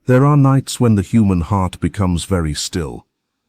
There are nights when the human heart becomes very still,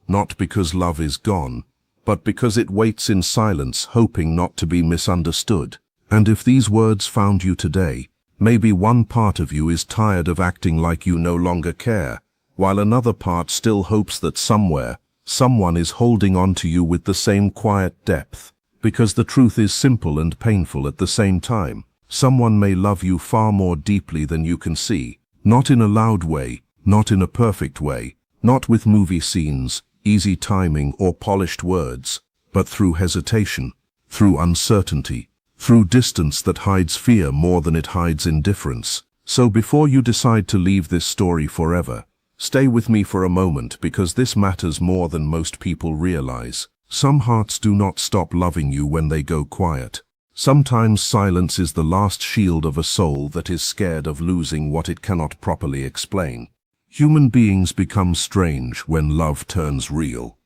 not because love is gone, but because it waits in silence, hoping not to be misunderstood. And if these words found you today, maybe one part of you is tired of acting like you no longer care, while another part still hopes that somewhere, someone is holding on to you with the same quiet depth. Because the truth is simple and painful at the same time. Someone may love you far more deeply than you can see, not in a loud way, not in a perfect way, not with movie scenes, easy timing or polished words, but through hesitation, through uncertainty, through distance that hides fear more than it hides indifference. So before you decide to leave this story forever, stay with me for a moment, because this matters more than most people realize. Some hearts do not stop loving you when they go quiet. Sometimes silence is the last shield of a soul that is scared of losing what it cannot properly explain. Human beings become strange when love turns real.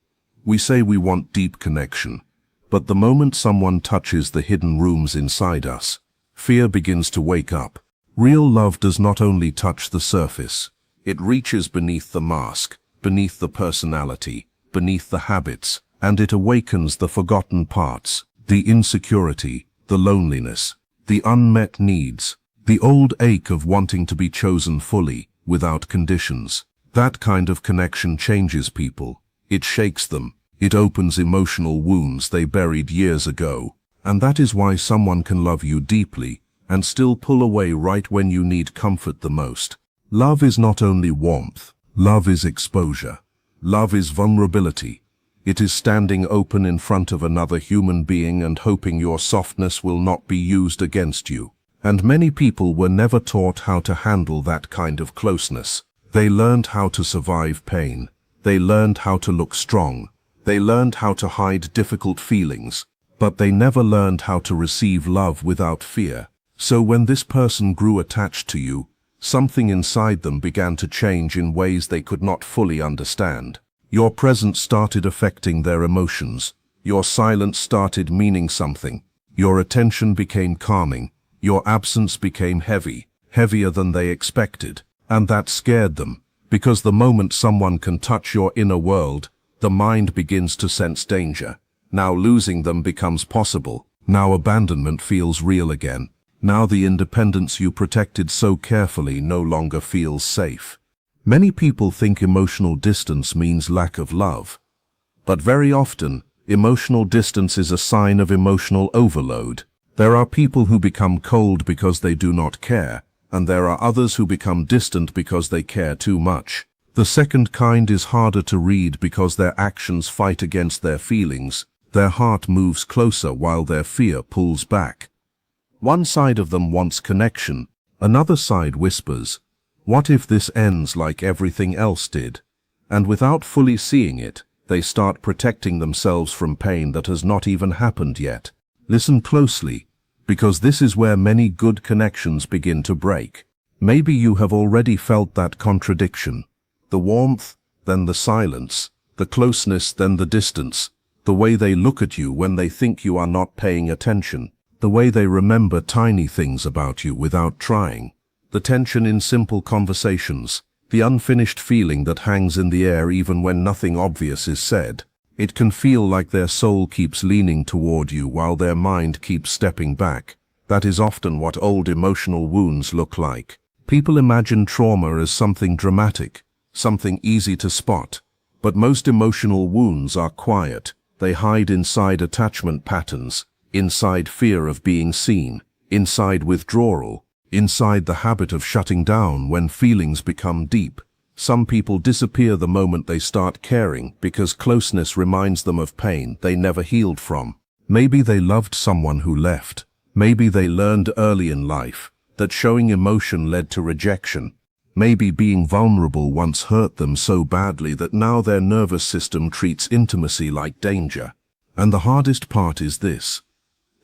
We say we want deep connection, but the moment someone touches the hidden rooms inside us, fear begins to wake up. Real love does not only touch the surface, it reaches beneath the mask, beneath the personality, beneath the habits, and it awakens the forgotten parts, the insecurity, the loneliness, the unmet needs, the old ache of wanting to be chosen fully, without conditions. That kind of connection changes people. It shakes them. It opens emotional wounds they buried years ago. And that is why someone can love you deeply and still pull away right when you need comfort the most. Love is not only warmth. Love is exposure. Love is vulnerability. It is standing open in front of another human being and hoping your softness will not be used against you. And many people were never taught how to handle that kind of closeness. They learned how to survive pain. They learned how to look strong. They learned how to hide difficult feelings. But they never learned how to receive love without fear. So when this person grew attached to you, something inside them began to change in ways they could not fully understand. Your presence started affecting their emotions. Your silence started meaning something. Your attention became calming. Your absence became heavy, heavier than they expected. And that scared them, because the moment someone can touch your inner world, the mind begins to sense danger. Now losing them becomes possible. Now abandonment feels real again. Now the independence you protected so carefully no longer feels safe. Many people think emotional distance means lack of love. But very often, emotional distance is a sign of emotional overload. There are people who become cold because they do not care, and there are others who become distant because they care too much. The second kind is harder to read because their actions fight against their feelings. Their heart moves closer while their fear pulls back. One side of them wants connection. Another side whispers, "What if this ends like everything else did?" And without fully seeing it, they start protecting themselves from pain that has not even happened yet. Listen closely, because this is where many good connections begin to break. Maybe you have already felt that contradiction. The warmth, then the silence. The closeness, then the distance. The way they look at you when they think you are not paying attention. The way they remember tiny things about you without trying. The tension in simple conversations. The unfinished feeling that hangs in the air even when nothing obvious is said. It can feel like their soul keeps leaning toward you while their mind keeps stepping back. That is often what old emotional wounds look like. People imagine trauma as something dramatic, something easy to spot. But most emotional wounds are quiet. They hide inside attachment patterns, inside fear of being seen, inside withdrawal, inside the habit of shutting down when feelings become deep. Some people disappear the moment they start caring because closeness reminds them of pain they never healed from. Maybe they loved someone who left. Maybe they learned early in life that showing emotion led to rejection. Maybe being vulnerable once hurt them so badly that now their nervous system treats intimacy like danger. And the hardest part is this.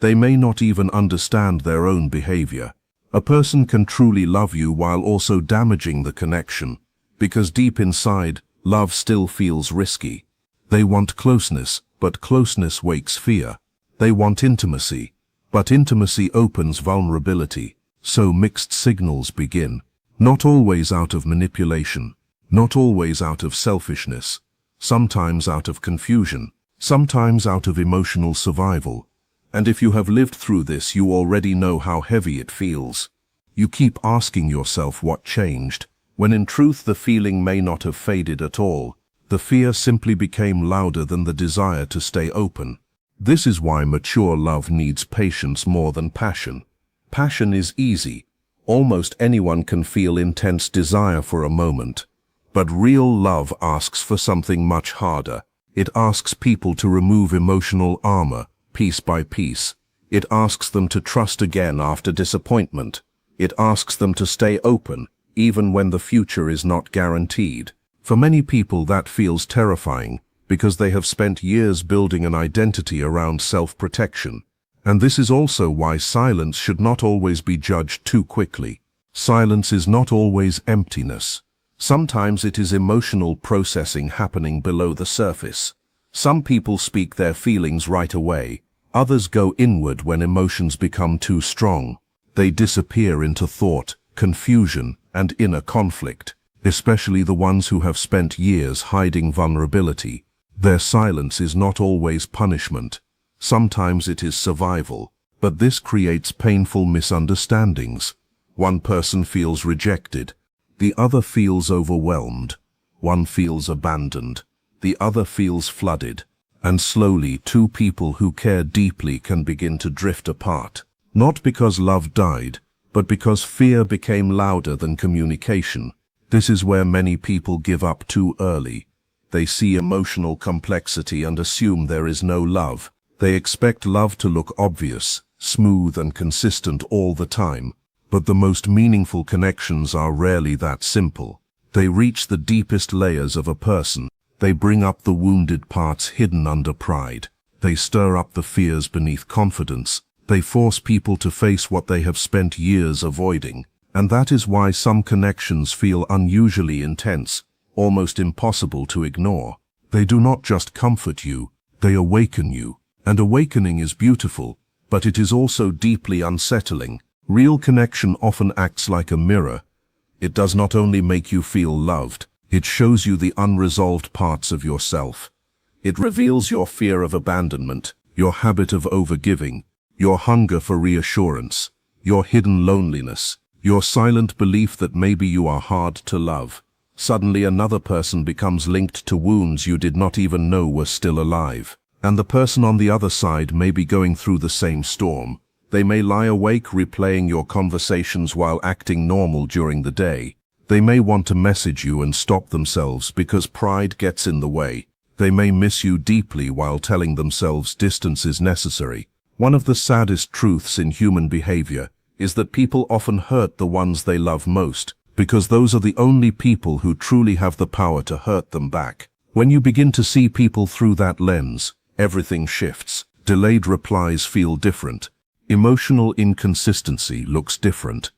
They may not even understand their own behavior. A person can truly love you while also damaging the connection. Because deep inside, love still feels risky. They want closeness, but closeness wakes fear. They want intimacy, but intimacy opens vulnerability. So mixed signals begin. Not always out of manipulation, not always out of selfishness, sometimes out of confusion, sometimes out of emotional survival. And if you have lived through this, you already know how heavy it feels. You keep asking yourself what changed, when in truth the feeling may not have faded at all. The fear simply became louder than the desire to stay open. This is why mature love needs patience more than passion. Passion is easy. Almost anyone can feel intense desire for a moment. But real love asks for something much harder. It asks people to remove emotional armor, piece by piece. It asks them to trust again after disappointment. It asks them to stay open, even when the future is not guaranteed. For many people that feels terrifying, because they have spent years building an identity around self-protection. And this is also why silence should not always be judged too quickly. Silence is not always emptiness. Sometimes it is emotional processing happening below the surface. Some people speak their feelings right away. Others go inward when emotions become too strong. They disappear into thought, confusion, and inner conflict, especially the ones who have spent years hiding vulnerability. Their silence is not always punishment. Sometimes it is survival, but this creates painful misunderstandings. One person feels rejected, the other feels overwhelmed. One feels abandoned, the other feels flooded. And slowly, two people who care deeply can begin to drift apart. Not because love died, but because fear became louder than communication. This is where many people give up too early. They see emotional complexity and assume there is no love. They expect love to look obvious, smooth and consistent all the time. But the most meaningful connections are rarely that simple. They reach the deepest layers of a person. They bring up the wounded parts hidden under pride. They stir up the fears beneath confidence. They force people to face what they have spent years avoiding. And that is why some connections feel unusually intense, almost impossible to ignore. They do not just comfort you, they awaken you. And awakening is beautiful, but it is also deeply unsettling. Real connection often acts like a mirror. It does not only make you feel loved, it shows you the unresolved parts of yourself. It reveals your fear of abandonment, your habit of overgiving, your hunger for reassurance, your hidden loneliness, your silent belief that maybe you are hard to love. Suddenly another person becomes linked to wounds you did not even know were still alive. And the person on the other side may be going through the same storm. They may lie awake replaying your conversations while acting normal during the day. They may want to message you and stop themselves because pride gets in the way. They may miss you deeply while telling themselves distance is necessary. One of the saddest truths in human behavior is that people often hurt the ones they love most, because those are the only people who truly have the power to hurt them back. When you begin to see people through that lens, everything shifts. Delayed replies feel different. Emotional inconsistency looks different.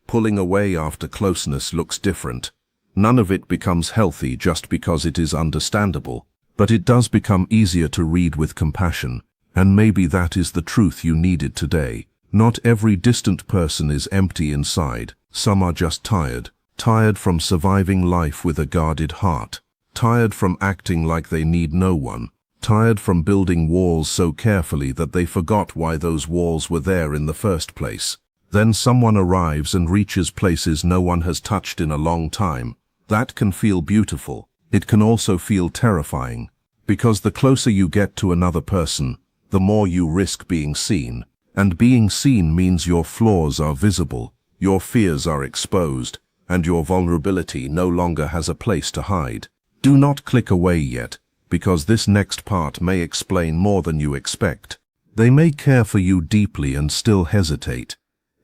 Pulling away after closeness looks different. None of it becomes healthy just because it is understandable, but it does become easier to read with compassion, and maybe that is the truth you needed today. Not every distant person is empty inside. Some are just tired. Tired from surviving life with a guarded heart. Tired from acting like they need no one. Tired from building walls so carefully that they forgot why those walls were there in the first place. Then someone arrives and reaches places no one has touched in a long time. That can feel beautiful. It can also feel terrifying, because the closer you get to another person, the more you risk being seen. And being seen means your flaws are visible, your fears are exposed, and your vulnerability no longer has a place to hide. Do not click away yet, because this next part may explain more than you expect. They may care for you deeply and still hesitate.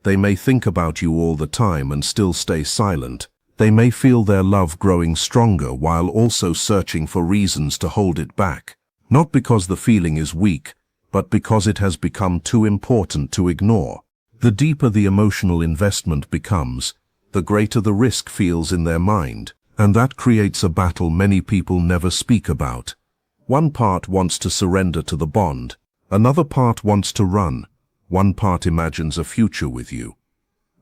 They may think about you all the time and still stay silent. They may feel their love growing stronger while also searching for reasons to hold it back. Not because the feeling is weak, but because it has become too important to ignore. The deeper the emotional investment becomes, the greater the risk feels in their mind. And that creates a battle many people never speak about. One part wants to surrender to the bond. Another part wants to run. One part imagines a future with you.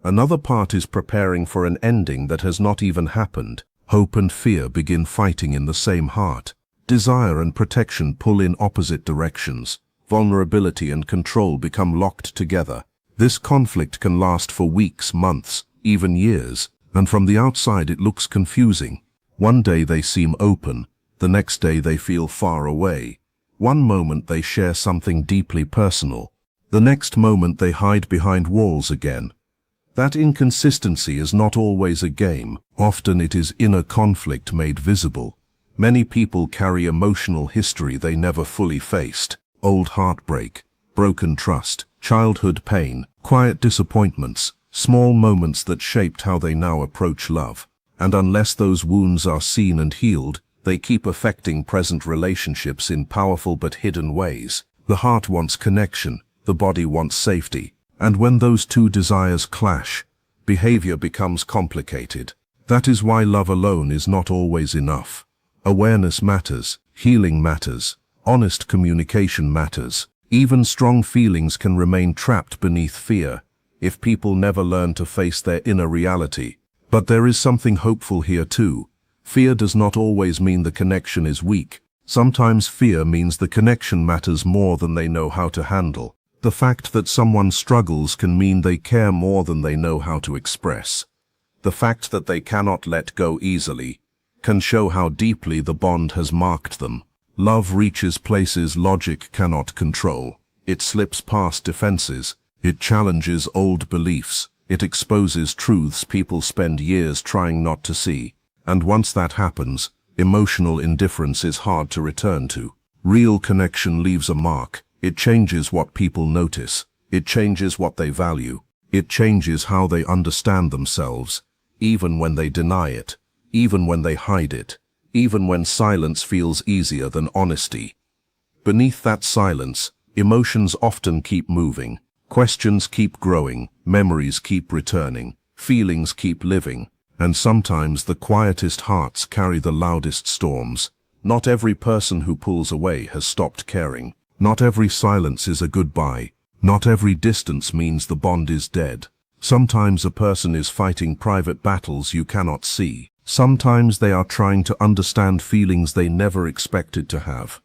Another part is preparing for an ending that has not even happened. Hope and fear begin fighting in the same heart. Desire and protection pull in opposite directions. Vulnerability and control become locked together. This conflict can last for weeks, months, even years, and from the outside it looks confusing. One day they seem open, the next day they feel far away. One moment they share something deeply personal, the next moment they hide behind walls again. That inconsistency is not always a game. Often it is inner conflict made visible. Many people carry emotional history they never fully faced. Old heartbreak, broken trust, childhood pain, quiet disappointments, small moments that shaped how they now approach love. And unless those wounds are seen and healed, they keep affecting present relationships in powerful but hidden ways. The heart wants connection, the body wants safety. And when those two desires clash, behavior becomes complicated. That is why love alone is not always enough. Awareness matters, healing matters, honest communication matters. Even strong feelings can remain trapped beneath fear, if people never learn to face their inner reality. But there is something hopeful here too. Fear does not always mean the connection is weak. Sometimes fear means the connection matters more than they know how to handle. The fact that someone struggles can mean they care more than they know how to express. The fact that they cannot let go easily can show how deeply the bond has marked them. Love reaches places logic cannot control. It slips past defenses. It challenges old beliefs. It exposes truths people spend years trying not to see. And once that happens, emotional indifference is hard to return to. Real connection leaves a mark. It changes what people notice. It changes what they value. It changes how they understand themselves, even when they deny it, even when they hide it, even when silence feels easier than honesty. Beneath that silence, emotions often keep moving. Questions keep growing, memories keep returning, feelings keep living, and sometimes the quietest hearts carry the loudest storms. Not every person who pulls away has stopped caring. Not every silence is a goodbye. Not every distance means the bond is dead. Sometimes a person is fighting private battles you cannot see. Sometimes they are trying to understand feelings they never expected to have.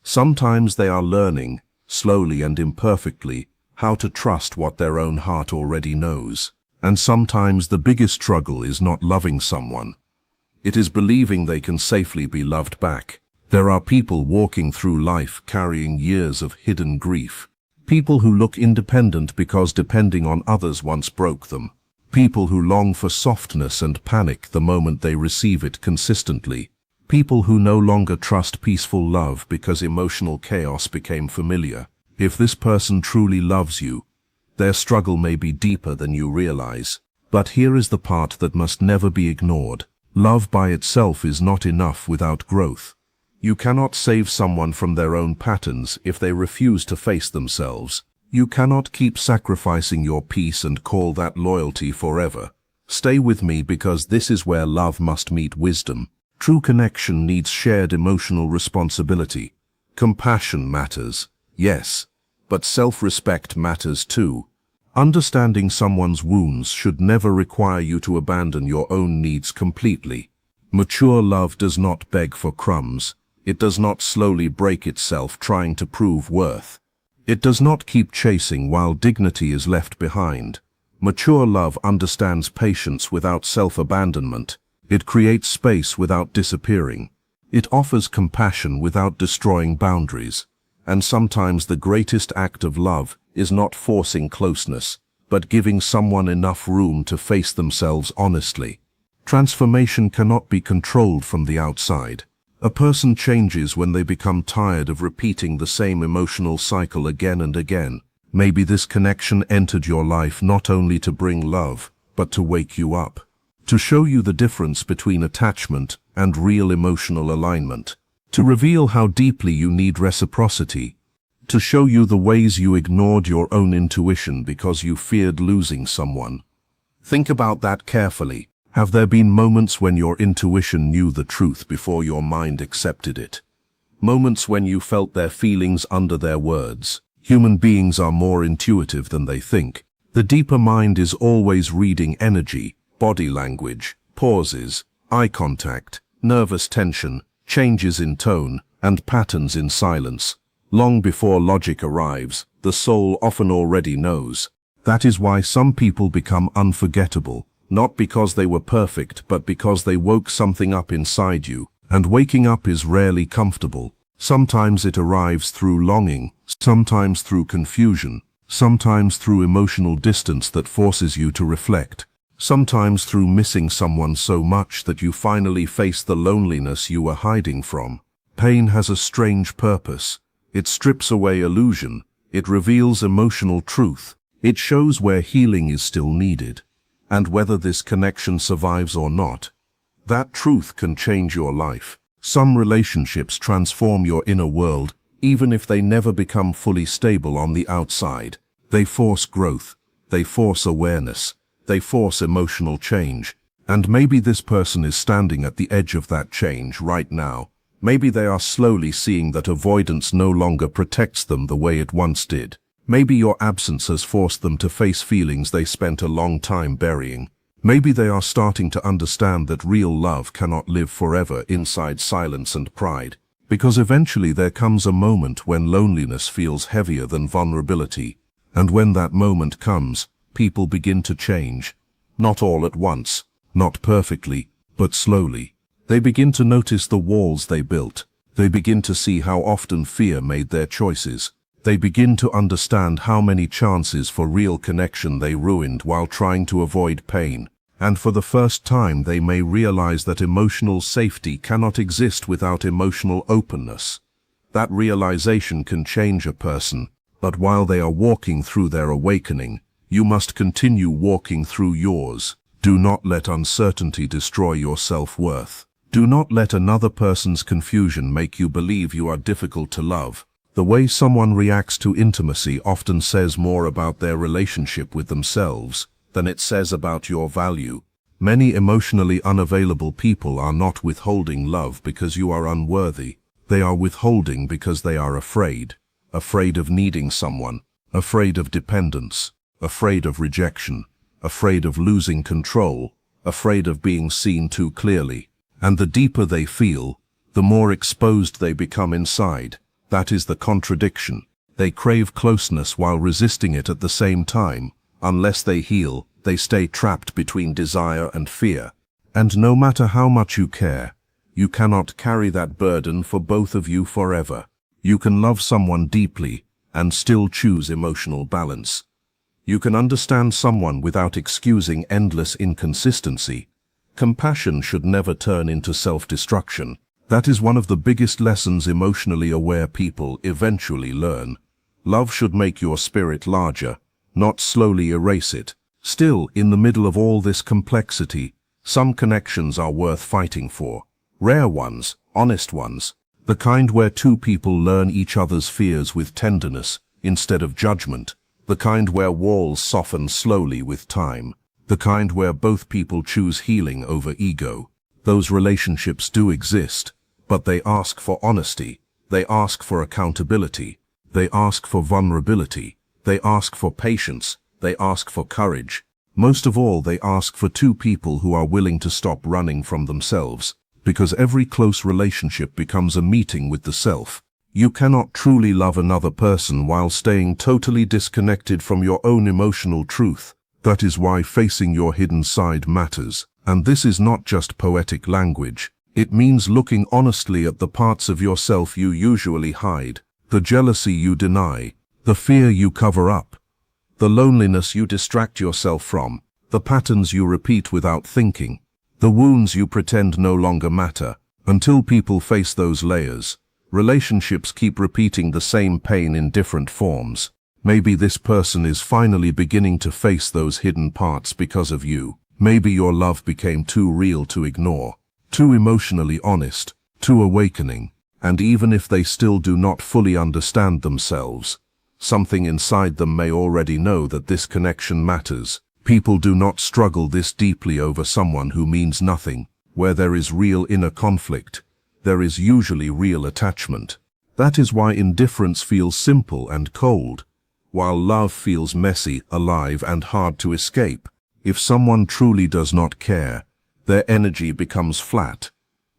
Sometimes they are learning, slowly and imperfectly, how to trust what their own heart already knows. And sometimes the biggest struggle is not loving someone. It is believing they can safely be loved back. There are people walking through life carrying years of hidden grief. People who look independent because depending on others once broke them. People who long for softness and panic the moment they receive it consistently. People who no longer trust peaceful love because emotional chaos became familiar. If this person truly loves you, their struggle may be deeper than you realize. But here is the part that must never be ignored. Love by itself is not enough without growth. You cannot save someone from their own patterns if they refuse to face themselves. You cannot keep sacrificing your peace and call that loyalty forever. Stay with me because this is where love must meet wisdom. True connection needs shared emotional responsibility. Compassion matters, yes, but self-respect matters too. Understanding someone's wounds should never require you to abandon your own needs completely. Mature love does not beg for crumbs. It does not slowly break itself trying to prove worth. It does not keep chasing while dignity is left behind. Mature love understands patience without self-abandonment. It creates space without disappearing. It offers compassion without destroying boundaries. And sometimes the greatest act of love is not forcing closeness, but giving someone enough room to face themselves honestly. Transformation cannot be controlled from the outside. A person changes when they become tired of repeating the same emotional cycle again and again. Maybe this connection entered your life not only to bring love, but to wake you up. To show you the difference between attachment and real emotional alignment. To reveal how deeply you need reciprocity. To show you the ways you ignored your own intuition because you feared losing someone. Think about that carefully. Have there been moments when your intuition knew the truth before your mind accepted it? Moments when you felt their feelings under their words. Human beings are more intuitive than they think. The deeper mind is always reading energy, body language, pauses, eye contact, nervous tension, changes in tone, and patterns in silence. Long before logic arrives, the soul often already knows. That is why some people become unforgettable, not because they were perfect, but because they woke something up inside you. And waking up is rarely comfortable. Sometimes it arrives through longing, sometimes through confusion, sometimes through emotional distance that forces you to reflect, sometimes through missing someone so much that you finally face the loneliness you were hiding from. Pain has a strange purpose. It strips away illusion. It reveals emotional truth. It shows where healing is still needed, and whether this connection survives or not. That truth can change your life. Some relationships transform your inner world, even if they never become fully stable on the outside. They force growth. They force awareness. They force emotional change. And maybe this person is standing at the edge of that change right now. Maybe they are slowly seeing that avoidance no longer protects them the way it once did. Maybe your absence has forced them to face feelings they spent a long time burying. Maybe they are starting to understand that real love cannot live forever inside silence and pride, because eventually there comes a moment when loneliness feels heavier than vulnerability, and when that moment comes, people begin to change. Not all at once, not perfectly, but slowly. They begin to notice the walls they built. They begin to see how often fear made their choices. They begin to understand how many chances for real connection they ruined while trying to avoid pain. And for the first time they may realize that emotional safety cannot exist without emotional openness. That realization can change a person, but while they are walking through their awakening, you must continue walking through yours. Do not let uncertainty destroy your self-worth. Do not let another person's confusion make you believe you are difficult to love. The way someone reacts to intimacy often says more about their relationship with themselves than it says about your value. Many emotionally unavailable people are not withholding love because you are unworthy. They are withholding because they are afraid. Afraid of needing someone. Afraid of dependence. Afraid of rejection. Afraid of losing control. Afraid of being seen too clearly. And the deeper they feel, the more exposed they become inside. That is the contradiction. They crave closeness while resisting it at the same time. Unless they heal, they stay trapped between desire and fear. And no matter how much you care, you cannot carry that burden for both of you forever. You can love someone deeply and still choose emotional balance. You can understand someone without excusing endless inconsistency. Compassion should never turn into self-destruction. That is one of the biggest lessons emotionally aware people eventually learn. Love should make your spirit larger, not slowly erase it. Still, in the middle of all this complexity, some connections are worth fighting for. Rare ones, honest ones. The kind where two people learn each other's fears with tenderness instead of judgment. The kind where walls soften slowly with time. The kind where both people choose healing over ego. Those relationships do exist, but they ask for honesty. They ask for accountability. They ask for vulnerability. They ask for patience. They ask for courage. Most of all, they ask for two people who are willing to stop running from themselves, because every close relationship becomes a meeting with the self. You cannot truly love another person while staying totally disconnected from your own emotional truth. That is why facing your hidden side matters. And this is not just poetic language. It means looking honestly at the parts of yourself you usually hide, the jealousy you deny, the fear you cover up, the loneliness you distract yourself from, the patterns you repeat without thinking, the wounds you pretend no longer matter. Until people face those layers, relationships keep repeating the same pain in different forms. Maybe this person is finally beginning to face those hidden parts because of you. Maybe your love became too real to ignore, too emotionally honest, too awakening. And even if they still do not fully understand themselves, something inside them may already know that this connection matters. People do not struggle this deeply over someone who means nothing. Where there is real inner conflict, there is usually real attachment. That is why indifference feels simple and cold. while love feels messy, alive, and hard to escape. If someone truly does not care, their energy becomes flat.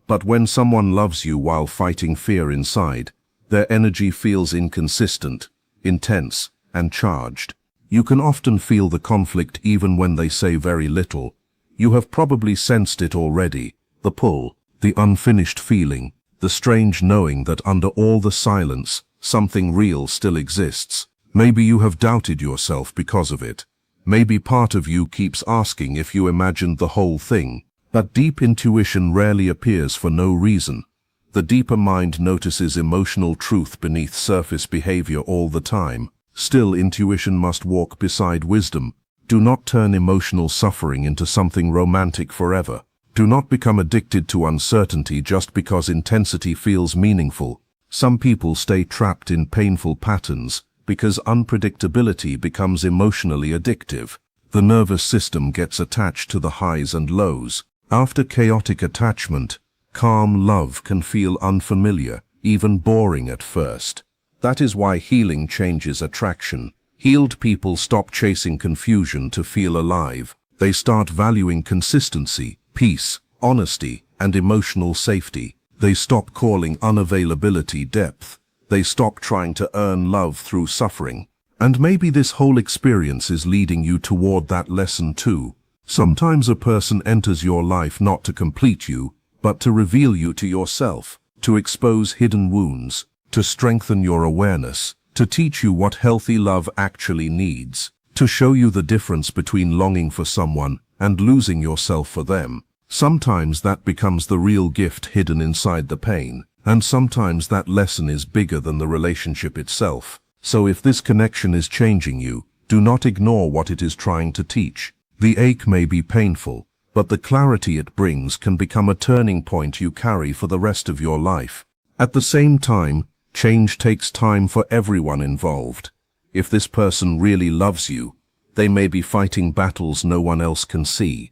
But when someone loves you while fighting fear inside, their energy feels inconsistent, intense, and charged. You can often feel the conflict even when they say very little. You have probably sensed it already, the pull, the unfinished feeling, the strange knowing that under all the silence, something real still exists. Maybe you have doubted yourself because of it. Maybe part of you keeps asking if you imagined the whole thing. That deep intuition rarely appears for no reason. The deeper mind notices emotional truth beneath surface behavior all the time. Still, intuition must walk beside wisdom. Do not turn emotional suffering into something romantic forever. Do not become addicted to uncertainty just because intensity feels meaningful. Some people stay trapped in painful patterns because unpredictability becomes emotionally addictive. The nervous system gets attached to the highs and lows. After chaotic attachment, calm love can feel unfamiliar, even boring at first. That is why healing changes attraction. Healed people stop chasing confusion to feel alive. They start valuing consistency, peace, honesty, and emotional safety. They stop calling unavailability depth. They stop trying to earn love through suffering. And maybe this whole experience is leading you toward that lesson too. Sometimes a person enters your life not to complete you, but to reveal you to yourself, to expose hidden wounds, to strengthen your awareness, to teach you what healthy love actually needs, to show you the difference between longing for someone and losing yourself for them. Sometimes that becomes the real gift hidden inside the pain, and sometimes that lesson is bigger than the relationship itself. So if this connection is changing you, do not ignore what it is trying to teach. The ache may be painful, but the clarity it brings can become a turning point you carry for the rest of your life. At the same time, change takes time for everyone involved. If this person really loves you, they may be fighting battles no one else can see.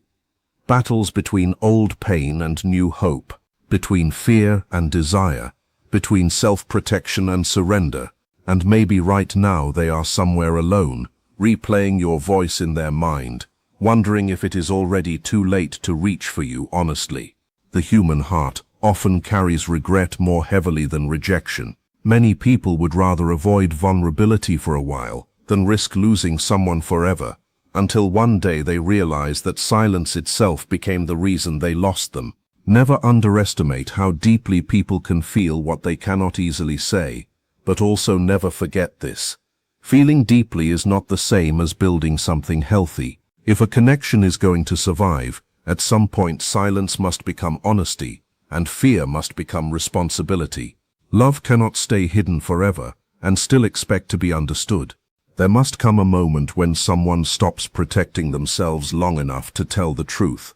Battles between old pain and new hope, between fear and desire, between self-protection and surrender. And maybe right now they are somewhere alone, replaying your voice in their mind, wondering if it is already too late to reach for you honestly. The human heart often carries regret more heavily than rejection. Many people would rather avoid vulnerability for a while than risk losing someone forever, until one day they realize that silence itself became the reason they lost them. Never underestimate how deeply people can feel what they cannot easily say, but also never forget this. Feeling deeply is not the same as building something healthy. If a connection is going to survive, at some point silence must become honesty, and fear must become responsibility. Love cannot stay hidden forever, and still expect to be understood. There must come a moment when someone stops protecting themselves long enough to tell the truth.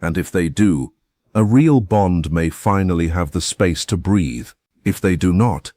And if they do, a real bond may finally have the space to breathe. If they do not,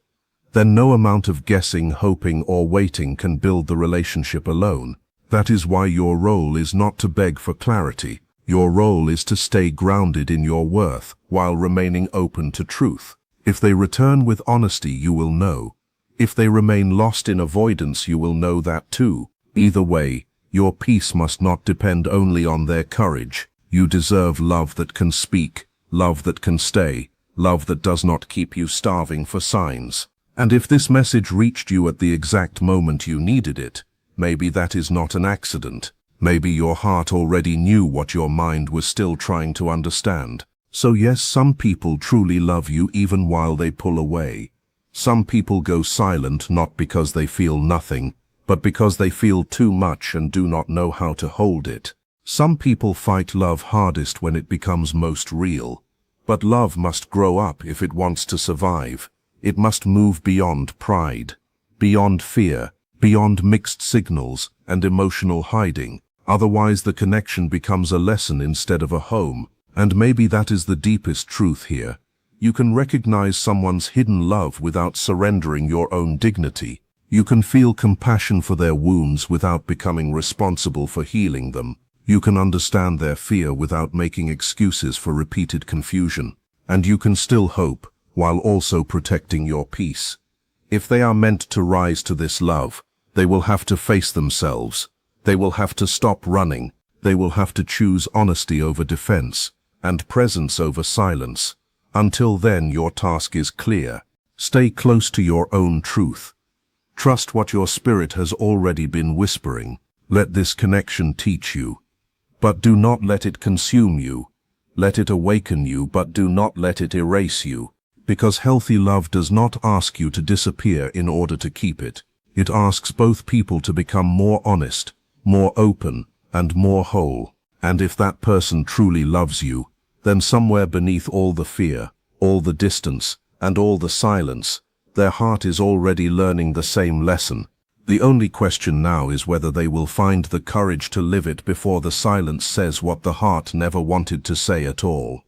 then no amount of guessing, hoping, or waiting can build the relationship alone. That is why your role is not to beg for clarity. Your role is to stay grounded in your worth while remaining open to truth. If they return with honesty, you will know. If they remain lost in avoidance, you will know that too. Either way, your peace must not depend only on their courage. You deserve love that can speak, love that can stay, love that does not keep you starving for signs. And if this message reached you at the exact moment you needed it, maybe that is not an accident. Maybe your heart already knew what your mind was still trying to understand. So yes, some people truly love you even while they pull away. Some people go silent not because they feel nothing, but because they feel too much and do not know how to hold it. Some people fight love hardest when it becomes most real. But love must grow up if it wants to survive. It must move beyond pride, beyond fear, beyond mixed signals and emotional hiding. Otherwise the connection becomes a lesson instead of a home. And maybe that is the deepest truth here. You can recognize someone's hidden love without surrendering your own dignity. You can feel compassion for their wounds without becoming responsible for healing them. You can understand their fear without making excuses for repeated confusion. And you can still hope, while also protecting your peace. If they are meant to rise to this love, They will have to face themselves. They will have to stop running. They will have to choose honesty over defense, and presence over silence. Until then, your task is clear. Stay close to your own truth. Trust what your spirit has already been whispering. Let this connection teach you. But do not let it consume you. Let it awaken you, but do not let it erase you. Because healthy love does not ask you to disappear in order to keep it. It asks both people to become more honest, more open, and more whole. And if that person truly loves you, then somewhere beneath all the fear, all the distance, and all the silence, their heart is already learning the same lesson. The only question now is whether they will find the courage to live it before the silence says what the heart never wanted to say at all.